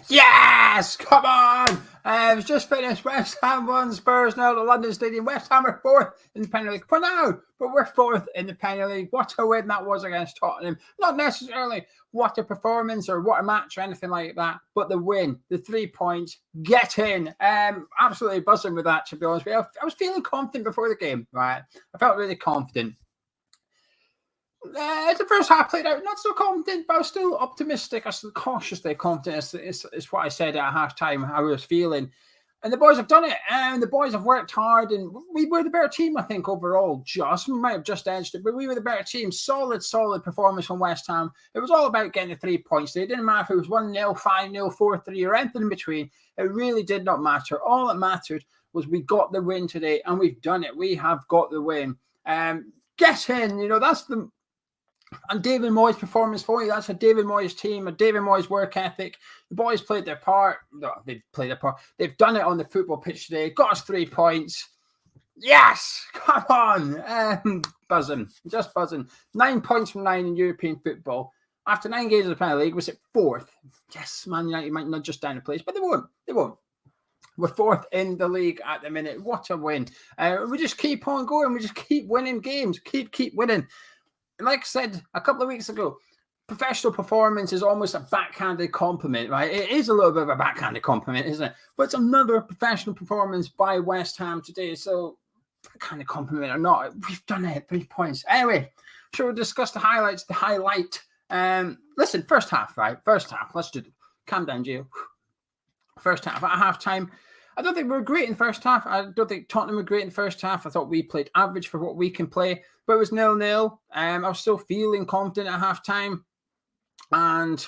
Yes! Come on! It's just finished. West Ham 1, Spurs 0 to London Stadium. West Ham are 4th in the Premier League for now, but we're 4th in the Premier League. What a win that was against Tottenham. Not necessarily what a performance or what a match or anything like that, but the win, the 3 points, get in. Absolutely buzzing with that, to be honest with you. I was feeling confident before the game, right? I felt really confident. The first half played out not so confident, but I was still optimistic. I was still cautiously confident. It's what I said at half time, how I was feeling. And the boys have done it, and the boys have worked hard, and we were the better team, I think, overall. We might have just edged it, but we were the better team. Solid performance from West Ham. It was all about getting the 3 points. It didn't matter if it was 1-0, 5-0, 4-3, or anything in between. It really did not matter. All that mattered was we got the win today, and we've done it. We have got the win. Get in, that's the... And David Moyes' performance for you, that's a David Moyes team, a David Moyes work ethic. The boys played their part. No, they've played their part. They've done it on the football pitch today. Got us 3 points. Yes! Come on! Buzzing. Just buzzing. 9 points from 9 in European football. After 9 games of the Premier League, was it 4th? Yes, Man United might not just down the place, but they won't. They won't. We're 4th in the league at the minute. What a win. We just keep on going. We just keep winning games. Keep winning. Like I said a couple of weeks ago, professional performance is almost a backhanded compliment, right? It is a little bit of a backhanded compliment, isn't it? But it's another professional performance by West Ham today. So, backhanded compliment or not, we've done it. 3 points. Anyway, sure, we'll discuss the highlights, the highlight. Listen, first half, right? First half. Let's do it. Calm down, Gio. First half. At half-time, I don't think we were great in the first half. I don't think Tottenham were great in the first half. I thought we played average for what we can play, but it was 0-0. I was still feeling confident at half-time. And,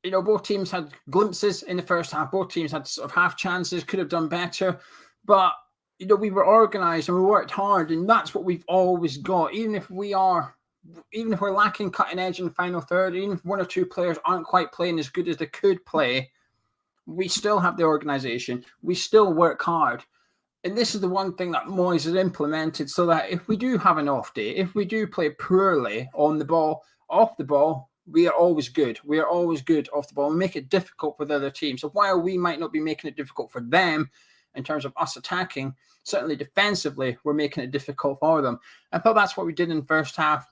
both teams had glimpses in the first half. Both teams had sort of half chances, could have done better. But, we were organised and we worked hard, and that's what we've always got. Even if we're lacking cutting edge in the final third, even if 1 or 2 players aren't quite playing as good as they could play, we still have the organisation. We still work hard. And this is the one thing that Moyes has implemented, so that if we do have an off day, if we do play poorly on the ball, off the ball, we are always good. We are always good off the ball. We make it difficult for the other team. So while we might not be making it difficult for them in terms of us attacking, certainly defensively, we're making it difficult for them. I thought that's what we did in the first half.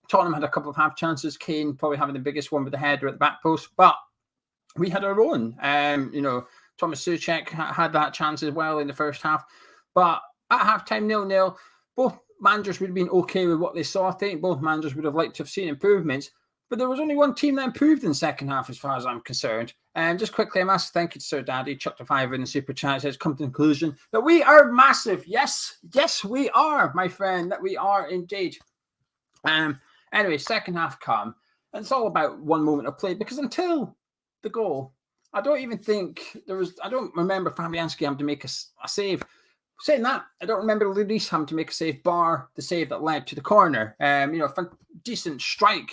Tottenham had a couple of half chances. Kane probably having the biggest one with the header at the back post. But we had our own. Thomas Souček had that chance as well in the first half. But at halftime, 0-0, both managers would have been okay with what they saw. I think both managers would have liked to have seen improvements. But there was only one team that improved in the second half as far as I'm concerned. And just quickly, a massive thank you to Sir Daddy. Chucked a $5 in the super chat. Says, come to the conclusion that we are massive. Yes, we are, my friend. That we are indeed. Anyway, second half come. And it's all about one moment of play. Because until the goal, I don't even think I don't remember Fabianski having to make a save. Saying that, I don't remember Lloris having to make a save, bar the save that led to the corner. Decent strike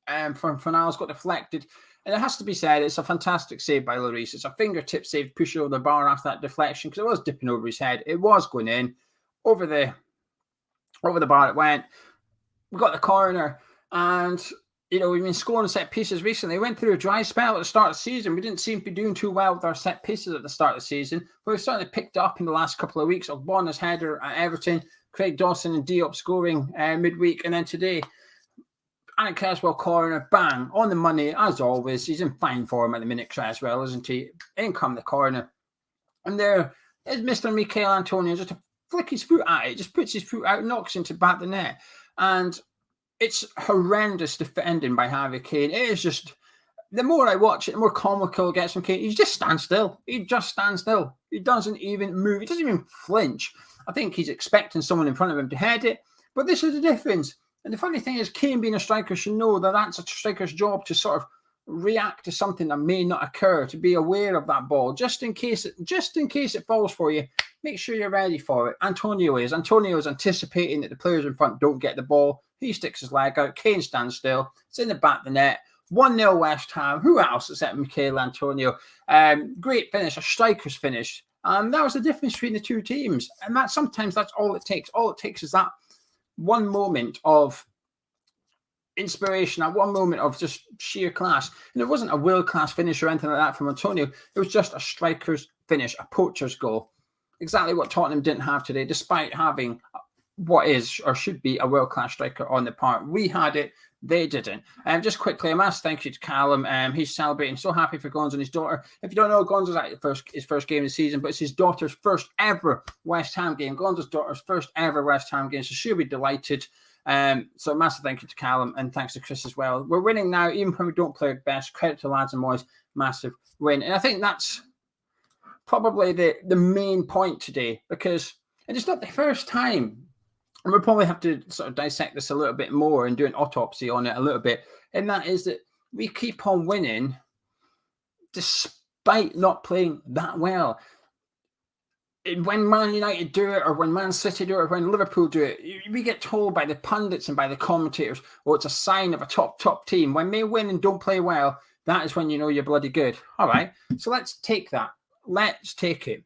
from Fornals got deflected. And it has to be said, it's a fantastic save by Lloris. It's a fingertip save, push over the bar after that deflection, because it was dipping over his head. It was going in. Over the bar it went. We got the corner, and we've been scoring set pieces recently. We went through a dry spell at the start of the season. We didn't seem to be doing too well with our set pieces at the start of the season, but we've certainly picked up in the last couple of weeks. Ogbonna's header at Everton, Craig Dawson and Diop scoring midweek, and then today, Alec Creswell corner, bang, on the money, as always. He's in fine form at the minute, Creswell, isn't he? In come the corner. And there is Mr. Michail Antonio, just to flick his foot at it, just puts his foot out, knocks into back the net. And it's horrendous defending by Harry Kane. It is just, the more I watch it, the more comical it gets from Kane. He just stands still. He doesn't even move. He doesn't even flinch. I think he's expecting someone in front of him to head it. But this is the difference. And the funny thing is, Kane being a striker should know that that's a striker's job to sort of react to something that may not occur, to be aware of that ball, just in case it falls for you. Make sure you're ready for it. Antonio is anticipating that the players in front don't get the ball. He sticks his leg out. Kane stands still. It's in the back of the net. 1-0 West Ham. Who else except Michail Antonio? Great finish, a striker's finish. That was the difference between the two teams. And sometimes that's all it takes. All it takes is that one moment of inspiration, at one moment of just sheer class. And it wasn't a world-class finish or anything like that from Antonio. It was just a striker's finish, a poacher's goal. Exactly what Tottenham didn't have today, despite having what is or should be a world-class striker on the park. We had it, they didn't. Just quickly, a massive thank you to Callum. He's celebrating, so happy for Gonzo and his daughter. If you don't know, Gonzo's at his first game of the season, but it's his daughter's first ever West Ham game. Gonzo's daughter's first ever West Ham game, so she'll be delighted. So massive thank you to Callum, and thanks to Chris as well. We're winning now, even when we don't play our best. Credit to lads and Moyes, massive win. And I think that's probably the main point today, because it's not the first time, and we'll probably have to sort of dissect this a little bit more and do an autopsy on it a little bit, and that is that we keep on winning despite not playing that well. When Man United do it, or when Man City do it, or when Liverpool do it, we get told by the pundits and by the commentators, oh, it's a sign of a top team. When they win and don't play well, that is when you know you're bloody good. All right, so let's take that. Let's take it.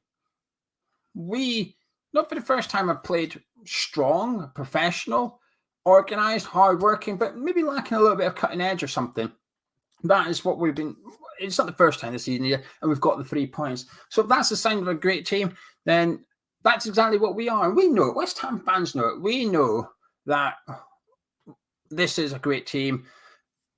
We, not for the first time, have played strong, professional, organised, hard-working, but maybe lacking a little bit of cutting edge or something. That is what we've been. It's not the first time this season yet, and we've got the 3 points. So if that's a sign of a great team, then that's exactly what we are. And we know it. West Ham fans know it. We know that this is a great team.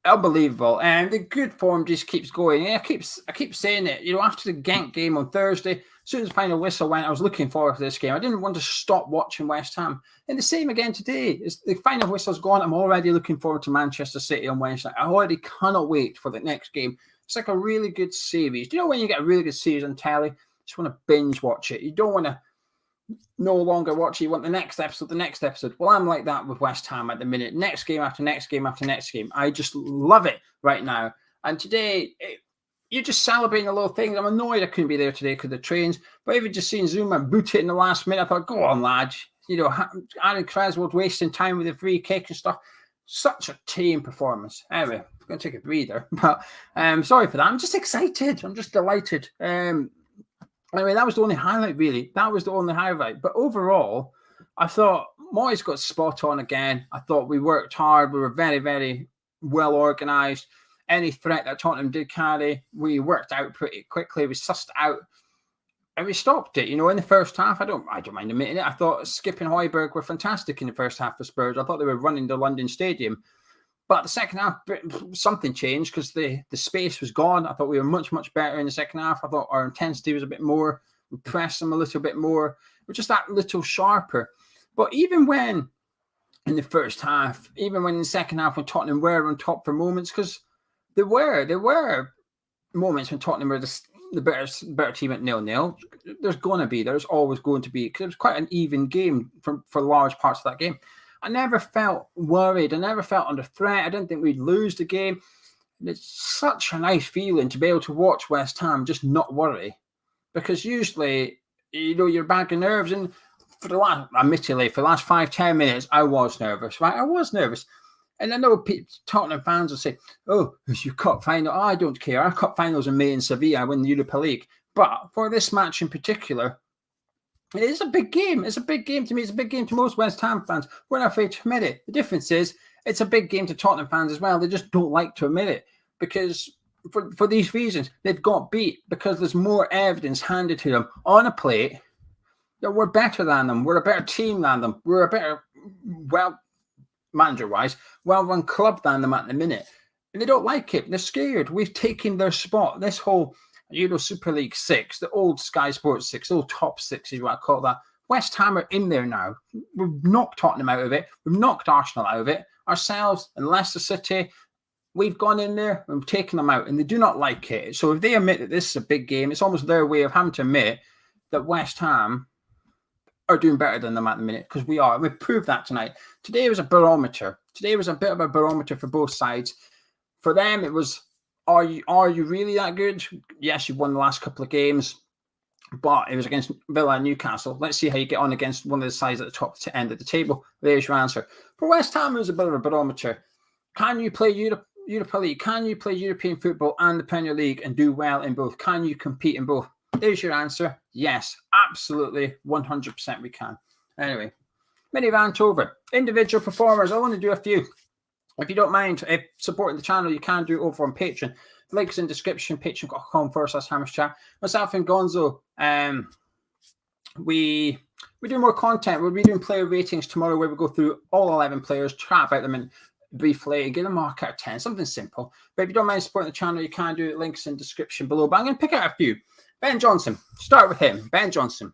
Unbelievable. And the good form just keeps going. And I keep saying it. After the Genk game on Thursday, as soon as the final whistle went, I was looking forward to this game. I didn't want to stop watching West Ham. And the same again today. As the final whistle's gone, I'm already looking forward to Manchester City on Wednesday. I already cannot wait for the next game. It's like a really good series. Do you know when you get a really good series on telly, you just want to binge watch it? You don't want to no longer watch it. You want the next episode. Well, I'm like that with West Ham at the minute. Next game after next game after next game. I just love it right now. And today, you're just celebrating the little things. I'm annoyed I couldn't be there today because of the trains. But even just seeing Zuma boot it in the last minute, I thought, go on, lad. Aaron Creswell wasting time with the free kick and stuff. Such a team performance. Anyway, I'm going to take a breather. But sorry for that. I'm just excited. I'm just delighted. Anyway, that was the only highlight, really. That was the only highlight. But overall, I thought Moyes got spot on again. I thought we worked hard. We were very, very well organised. Any threat that Tottenham did carry, we worked out pretty quickly. We sussed out and we stopped it. In the first half, I don't mind admitting it. I thought Skip and Højbjerg were fantastic in the first half for Spurs. I thought they were running the London Stadium. But the second half, something changed because the space was gone. I thought we were much, much better in the second half. I thought our intensity was a bit more. We pressed them a little bit more. We're just that little sharper. But even when in the first half, even when in the second half, when Tottenham were on top for moments, because there were moments when Tottenham were the better team at 0-0. There's always going to be, because it was quite an even game for large parts of that game. I never felt worried. I never felt under threat. I didn't think we'd lose the game. And it's such a nice feeling to be able to watch West Ham just not worry. Because usually, you're a bag of nerves. And admittedly, for the last 5-10 minutes, I was nervous, right? I was nervous. And I know Tottenham fans will say, oh, it's your cup final. Oh, I don't care. Our cup finals in May in Sevilla. I win the Europa League. But for this match in particular, it is a big game. It's a big game to me. It's a big game to most West Ham fans. We're not afraid to admit it. The difference is it's a big game to Tottenham fans as well. They just don't like to admit it because for these reasons, they've got beat because there's more evidence handed to them on a plate that we're better than them. We're a better team than them. We're a better, manager-wise, well-run club than them at the minute. And they don't like it. They're scared. We've taken their spot. This whole Super League 6, the old Sky Sports 6, the old top 6 is what I call that. West Ham are in there now. We've knocked Tottenham out of it. We've knocked Arsenal out of it. Ourselves and Leicester City, we've gone in there and we've taken them out, and they do not like it. So if they admit that this is a big game, it's almost their way of having to admit that West Ham are doing better than them at the minute, because we are. We've proved that tonight. Today was a barometer. Today was a bit of a barometer for both sides. For them, it was, are you really that good? Yes, you won the last couple of games, but it was against Villa and Newcastle. Let's see how you get on against one of the sides at the top end of the table. There's your answer. For West Ham, it was a bit of a barometer. Can you play Europa League? Can you play European football and the Premier League and do well in both? Can you compete in both? There's your answer. Yes, absolutely, 100% we can. Anyway, mini rant over. Individual performers. I want to do a few. If you don't mind supporting the channel, you can do it over on Patreon. The link's in the description, patreon.com/HammersChat. Myself and Gonzo, we do more content. We'll be doing player ratings tomorrow where we go through all 11 players, chat about them briefly, give them a mark out of 10, something simple. But if you don't mind supporting the channel, you can do it. Links in the description below. But I'm going to pick out a few. Ben Johnson, start with him. Ben Johnson.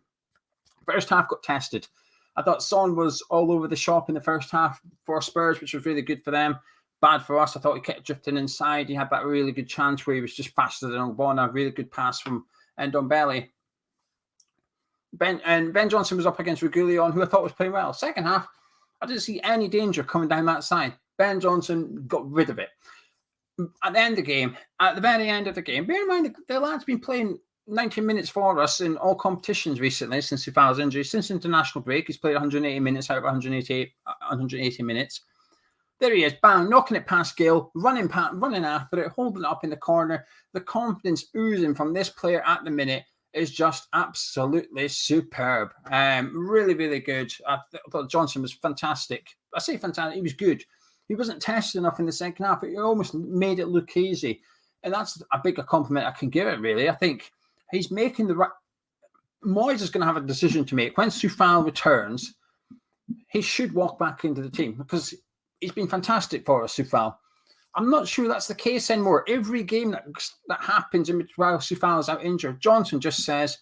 First half got tested. I thought Son was all over the shop in the first half for Spurs, which was really good for them. Bad for us. I thought he kept drifting inside. He had that really good chance where he was just faster than Ogbonna. Really good pass from Ndombele. Ben Johnson was up against Reguilon, who I thought was playing well. Second half, I didn't see any danger coming down that side. Ben Johnson got rid of it. At the end of the game, at the very end of the game, bear in mind the lad's been playing 90 minutes for us in all competitions recently since Soufal's injury. Since international break, he's played 180 minutes out of 180 minutes. There he is, bang, knocking it past Gale, running after it, holding it up in the corner. The confidence oozing from this player at the minute is just absolutely superb. Really, really good. I thought Johnson was fantastic. I say fantastic, he was good. He wasn't tested enough in the second half. He almost made it look easy. And that's a bigger compliment I can give it, really. I think he's making the right... Moyes is going to have a decision to make. When Soufal returns, he should walk back into the team because he's been fantastic for us, Soufal. I'm not sure that's the case anymore. Every game that happens while Soufal is out injured, Johnson just says,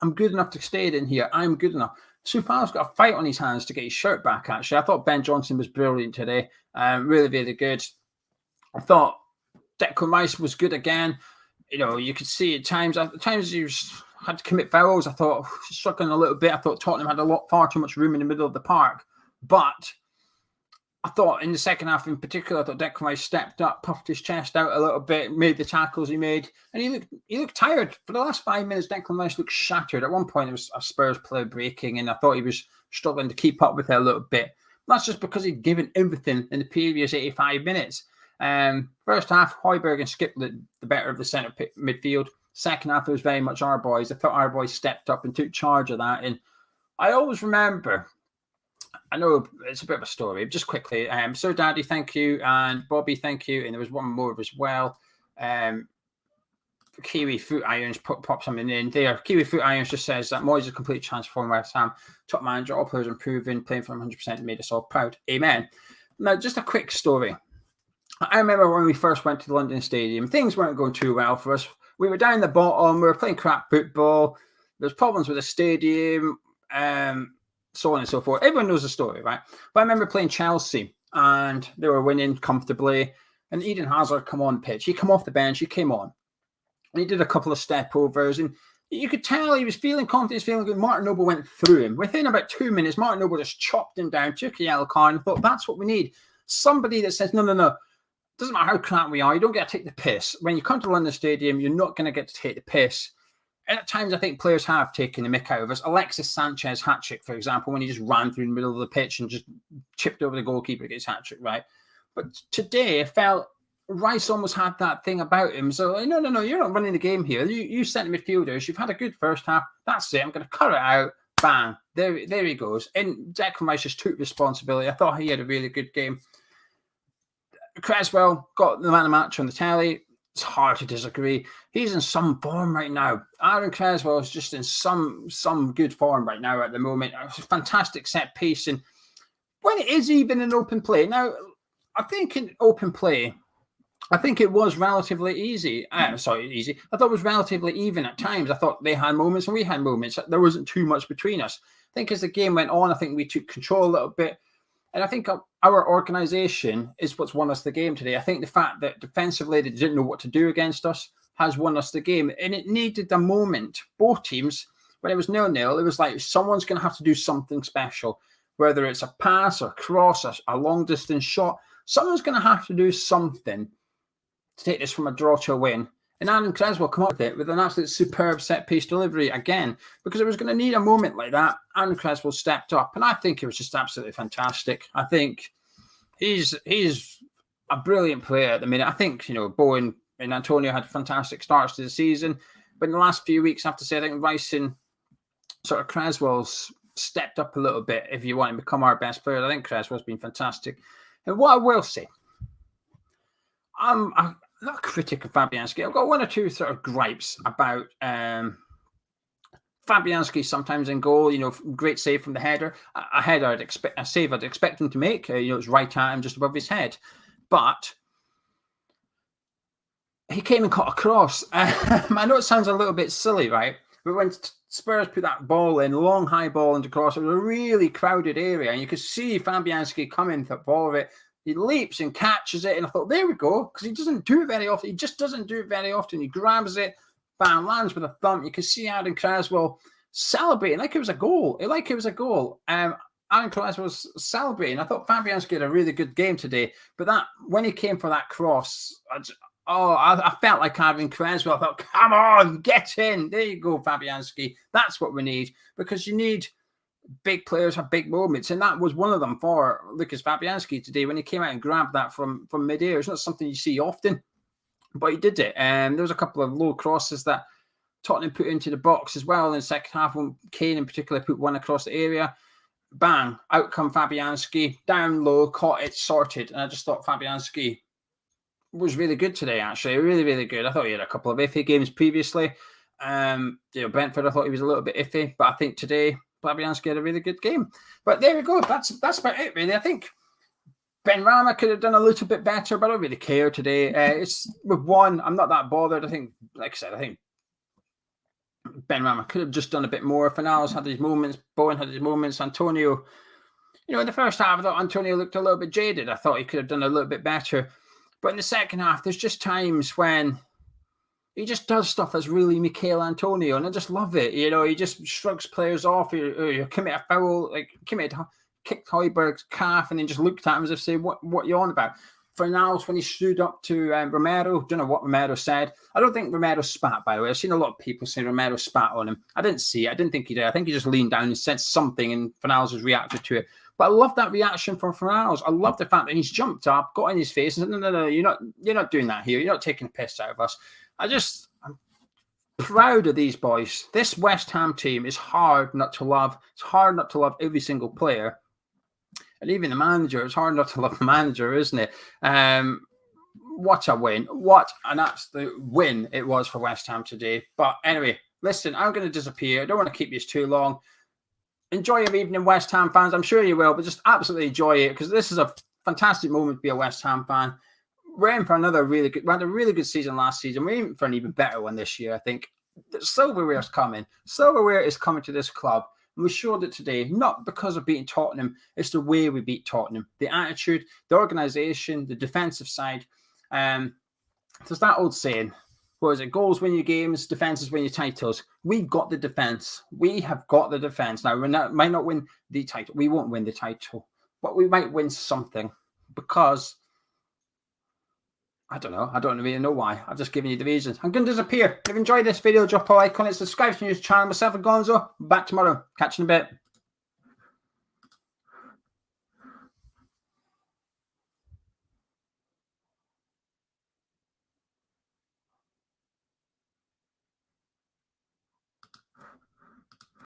I'm good enough to stay in here. I'm good enough. Soufal's got a fight on his hands to get his shirt back, actually. I thought Ben Johnson was brilliant today. Really, really good. I thought Declan Rice was good again. You know, you could see at times he had to commit fouls. I thought struggling a little bit. I thought Tottenham had far too much room in the middle of the park. But I thought in the second half in particular, I thought Declan Rice stepped up, puffed his chest out a little bit, made the tackles he made. And he looked tired. For the last 5 minutes, Declan Rice looked shattered. At one point, there was a Spurs player breaking, and I thought he was struggling to keep up with it a little bit. That's just because he'd given everything in the previous 85 minutes. First half, Højbjerg and Skip the better of the centre midfield. Second half, it was very much our boys. I thought our boys stepped up and took charge of that. And I always remember, I know it's a bit of a story, just quickly. Sir Daddy, thank you. And Bobby, thank you. And there was one more as well. Kiwi Foot Irons pop something in there. Kiwi Foot Irons just says that Moyes is completely transformed West Ham. Top manager, all players improving, playing for 100% made us all proud. Amen. Now, just a quick story. I remember when we first went to the London Stadium, things weren't going too well for us. We were down the bottom, we were playing crap football, there's problems with the stadium, so on and so forth. Everyone knows the story, right? But I remember playing Chelsea, and they were winning comfortably, and Eden Hazard come on pitch. He come off the bench, he came on, and he did a couple of step-overs, and you could tell he was feeling confident, feeling good. Martin Noble went through him. Within about 2 minutes, Martin Noble just chopped him down, took a yellow card, and thought, that's what we need. Somebody that says, no. Doesn't matter how crap we are, you don't get to take the piss. When you come to London Stadium, you're not going to get to take the piss. And at times, I think players have taken the mick out of us. Alexis Sanchez hat-trick, for example, when he just ran through the middle of the pitch and just chipped over the goalkeeper to get his hat-trick, right? But today, I felt Rice almost had that thing about him. So, no, you're not running the game here. You centre midfielders, you've had a good first half. That's it. I'm going to cut it out. Bang. There he goes. And Declan Rice just took responsibility. I thought he had a really good game. Creswell got the man of the match on the telly. It's hard to disagree. He's in some form right now. Aaron Creswell is just in some good form right now at the moment. It's a fantastic set piece. And when it is even in open play, now, I think in open play, I think it was relatively easy. Easy. I thought it was relatively even at times. I thought they had moments and we had moments. There wasn't too much between us. I think as the game went on, I think we took control a little bit. And I think our organisation is what's won us the game today. I think the fact that defensively they didn't know what to do against us has won us the game. And it needed a moment. Both teams, when it was 0-0, it was like someone's going to have to do something special. Whether it's a pass or cross, a long-distance shot, someone's going to have to do something to take this from a draw to a win. And Aaron Creswell come up with it with an absolute superb set-piece delivery again, because it was going to need a moment like that. Aaron Creswell stepped up, and I think it was just absolutely fantastic. I think he's a brilliant player at the minute. I think, Bowen and Antonio had fantastic starts to the season, but in the last few weeks, I have to say, I think Rice and sort of Creswell's stepped up a little bit if you want to become our best player. I think Creswell's been fantastic. And what I will say, I'm not a critic of Fabianski. I've got one or two sort of gripes about Fabianski sometimes in goal. Great save from the header. A save I'd expect him to make. It's right at him, just above his head, but he came and caught a cross. I know it sounds a little bit silly, right? But when Spurs put that ball in, long high ball into cross, it was a really crowded area, and you could see Fabianski coming to follow it. He leaps and catches it, and I thought, there we go, because he doesn't do it very often. He just doesn't do it very often. He grabs it, bam, lands with a thump. You can see Aaron Cresswell celebrating like it was a goal. Aaron Cresswell was celebrating. I thought Fabianski had a really good game today, but when he came for that cross, I felt like Aaron Cresswell. I thought, come on, get in. There you go, Fabianski. That's what we need, because you need big players have big moments, and that was one of them for Lucas Fabianski today when he came out and grabbed that from mid-air. It's not something you see often, but he did it. There was a couple of low crosses that Tottenham put into the box as well in the second half, when Kane in particular put one across the area. Bang, out come Fabianski, down low, caught it, sorted. And I just thought Fabianski was really good today, actually. Really, really good. I thought he had a couple of iffy games previously. Brentford, I thought he was a little bit iffy, but I think today Fabianski had a really good game. But there we go. That's about it, really. I think Benrahma could have done a little bit better, but I don't really care today. With one, I'm not that bothered. I think, like I said, Benrahma could have just done a bit more. Fornals had his moments. Bowen had his moments. Antonio, in the first half, I thought Antonio looked a little bit jaded. I thought he could have done a little bit better. But in the second half, there's just times when he just does stuff that's really Michail Antonio, and I just love it. He just shrugs players off. You commit a foul, kicked Højbjerg's calf, and then just looked at him as if saying, what are you on about? Fornals, when he stood up to Romero, don't know what Romero said. I don't think Romero spat, by the way. I've seen a lot of people say Romero spat on him. I didn't see it. I didn't think he did. I think he just leaned down and said something, and Fornals has reacted to it. But I love that reaction from Fornals. I love the fact that he's jumped up, got in his face, and said, no, you're not doing that here. You're not taking the piss out of us. I'm proud of these boys. This West Ham team is hard not to love. It's hard not to love every single player. And even the manager, it's hard not to love the manager, isn't it? What a win. What an absolute win it was for West Ham today. But anyway, listen, I'm going to disappear. I don't want to keep you too long. Enjoy your evening, West Ham fans. I'm sure you will, but just absolutely enjoy it, because this is a fantastic moment to be a West Ham fan. We're in for another we had a really good season last season. We're in for an even better one this year, I think. The silverware is coming. Silverware is coming to this club. And we showed it today, not because of beating Tottenham. It's the way we beat Tottenham. The attitude, the organisation, the defensive side. There's that old saying, what is it? Goals win your games, defenses win your titles. We've got the defence. We have got the defence. Now, we might not win the title. We won't win the title. But we might win something, because I don't know. I don't really know why. I've just given you the reasons. I'm going to disappear. If you've enjoyed this video, drop a like on it, subscribe to the news channel. Myself and Gonzo, back tomorrow. Catch you in a bit.